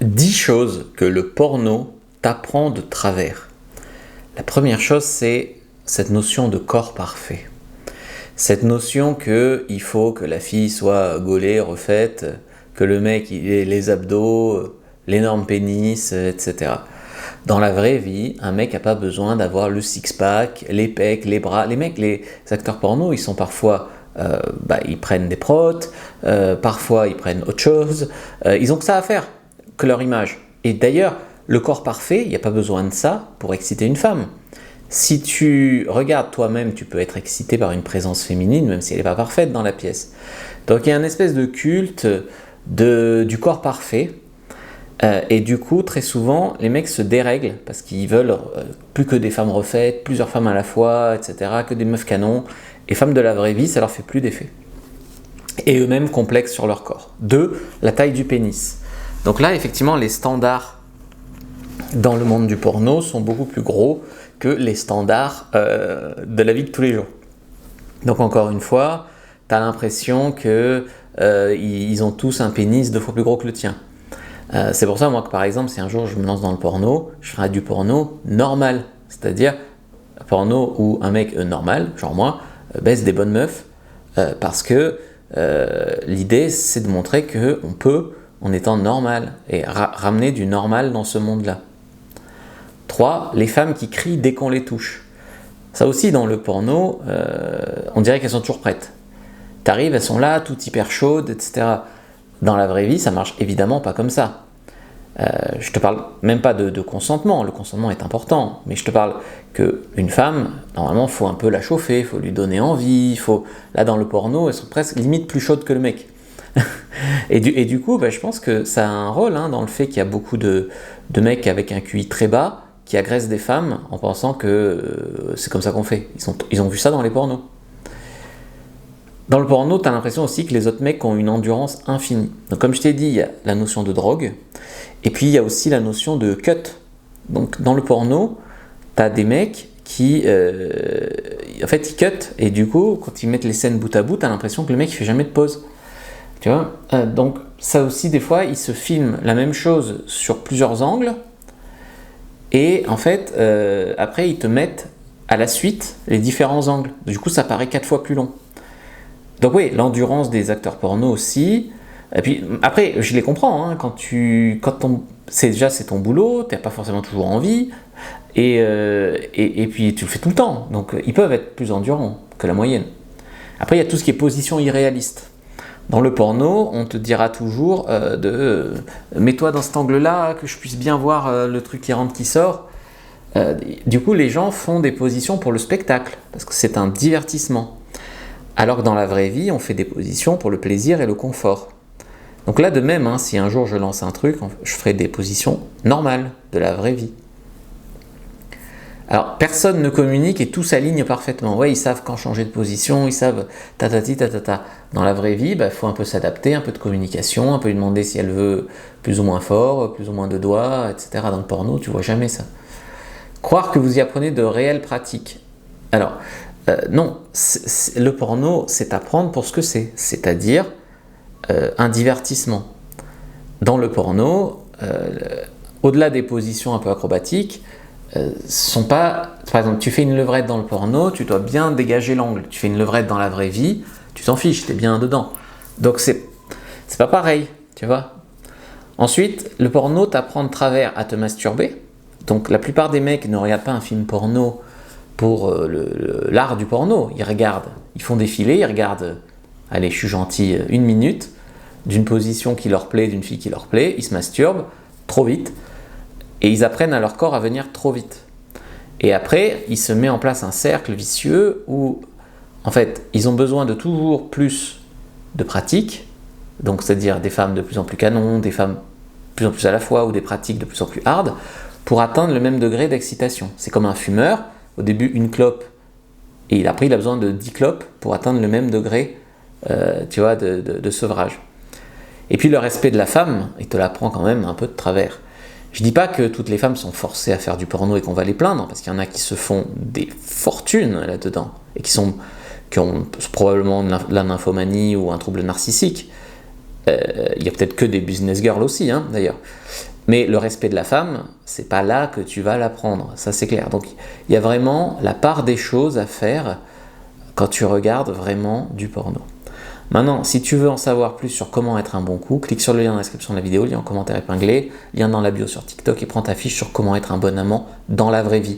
10 choses que le porno t'apprend de travers. La première chose, c'est cette notion de corps parfait. Cette notion qu'il faut que la fille soit gaulée, refaite, que le mec il ait les abdos, l'énorme pénis, etc. Dans la vraie vie, un mec n'a pas besoin d'avoir le six-pack, les pecs, les bras. Les acteurs porno, ils sont parfois, ils prennent des protes, parfois ils prennent autre chose. Ils ont que ça à faire, que leur image. Et d'ailleurs, le corps parfait, il n'y a pas besoin de ça pour exciter une femme. Si tu regardes toi-même, tu peux être excité par une présence féminine, même si elle n'est pas parfaite dans la pièce. Donc il y a une espèce de culte du corps parfait. Et du coup, très souvent, les mecs se dérèglent parce qu'ils veulent plus que des femmes refaites, plusieurs femmes à la fois, etc., que des meufs canons. Et femmes de la vraie vie, ça leur fait plus d'effet. Et eux-mêmes complexes sur leur corps. 2. La taille du pénis. Donc là, effectivement, les standards dans le monde du porno sont beaucoup plus gros que les standards de la vie de tous les jours. Donc encore une fois, tu as l'impression qu'ils ont tous un pénis 2 fois plus gros que le tien. C'est pour ça, moi, que par exemple, si un jour je me lance dans le porno, je ferai du porno normal. C'est-à-dire, un porno où un mec normal, genre moi, baisse des bonnes meufs, parce que l'idée, c'est de montrer qu'on peut, en étant normal, et ramener du normal dans ce monde-là. 3. Les femmes qui crient dès qu'on les touche. Ça aussi, dans le porno, on dirait qu'elles sont toujours prêtes. T'arrives, elles sont là, toutes hyper chaudes, etc. Dans la vraie vie, ça marche évidemment pas comme ça. Je te parle même pas de consentement, le consentement est important, mais je te parle qu'une femme, normalement, il faut un peu la chauffer, il faut lui donner envie, là dans le porno, elles sont presque limite plus chaudes que le mec. et du coup, je pense que ça a un rôle dans le fait qu'il y a beaucoup de mecs avec un QI très bas qui agressent des femmes en pensant que c'est comme ça qu'on fait. Ils ont vu ça dans les pornos. Dans le porno, tu as l'impression aussi que les autres mecs ont une endurance infinie. Donc comme je t'ai dit, il y a la notion de drogue, et puis il y a aussi la notion de cut. Donc dans le porno, tu as des mecs qui, en fait, ils cut, et du coup, quand ils mettent les scènes bout à bout, tu as l'impression que le mec, il fait jamais de pause. Tu vois, donc ça aussi, des fois, ils se filment la même chose sur plusieurs angles, et en fait, après, ils te mettent à la suite les différents angles. Du coup, ça paraît 4 fois plus long. Donc oui, l'endurance des acteurs porno aussi. Et puis après, je les comprends. C'est ton boulot, t'as pas forcément toujours envie, et puis tu le fais tout le temps. Donc ils peuvent être plus endurants que la moyenne. Après, il y a tout ce qui est position irréaliste. Dans le porno, on te dira toujours mets-toi dans cet angle-là, que je puisse bien voir le truc qui rentre, qui sort. Du coup, les gens font des positions pour le spectacle, parce que c'est un divertissement. Alors que dans la vraie vie, on fait des positions pour le plaisir et le confort. Donc là, de même, si un jour je lance un truc, je ferai des positions normales de la vraie vie. Alors, personne ne communique et tout s'aligne parfaitement. Ouais, ils savent quand changer de position, ils savent tatati tatata. Dans la vraie vie, faut un peu s'adapter, un peu de communication, un peu lui demander si elle veut plus ou moins fort, plus ou moins de doigts, etc. Dans le porno, tu vois jamais ça. Croire que vous y apprenez de réelles pratiques. Alors, non, le porno, c'est apprendre pour ce que c'est, c'est-à-dire un divertissement. Dans le porno, au-delà des positions un peu acrobatiques, sont pas. Par exemple, tu fais une levrette dans le porno, tu dois bien dégager l'angle. Tu fais une levrette dans la vraie vie, tu t'en fiches, t'es bien dedans. Donc c'est pas pareil, tu vois. Ensuite, le porno t'apprend de travers à te masturber. Donc la plupart des mecs ne regardent pas un film porno pour l'art du porno. Ils font défiler, ils regardent, allez, je suis gentil, 1 minute, d'une position qui leur plaît, d'une fille qui leur plaît, ils se masturbent trop vite, et ils apprennent à leur corps à venir trop vite. Et après, il se met en place un cercle vicieux où, en fait, ils ont besoin de toujours plus de pratiques, donc c'est-à-dire des femmes de plus en plus canons, des femmes de plus en plus à la fois, ou des pratiques de plus en plus hard, pour atteindre le même degré d'excitation. C'est comme un fumeur. Au début, 1 clope, et après, il a besoin de 10 clopes pour atteindre le même degré de sevrage. Et puis, le respect de la femme, il te l'apprend quand même un peu de travers. Je dis pas que toutes les femmes sont forcées à faire du porno et qu'on va les plaindre, parce qu'il y en a qui se font des fortunes là-dedans, et qui ont probablement de la nymphomanie ou un trouble narcissique. Il y a peut-être que des business girls aussi, d'ailleurs. Mais le respect de la femme, c'est pas là que tu vas l'apprendre, ça c'est clair. Donc il y a vraiment la part des choses à faire quand tu regardes vraiment du porno. Maintenant, si tu veux en savoir plus sur comment être un bon coup, clique sur le lien dans la description de la vidéo, lien en commentaire épinglé, lien dans la bio sur TikTok et prends ta fiche sur comment être un bon amant dans la vraie vie.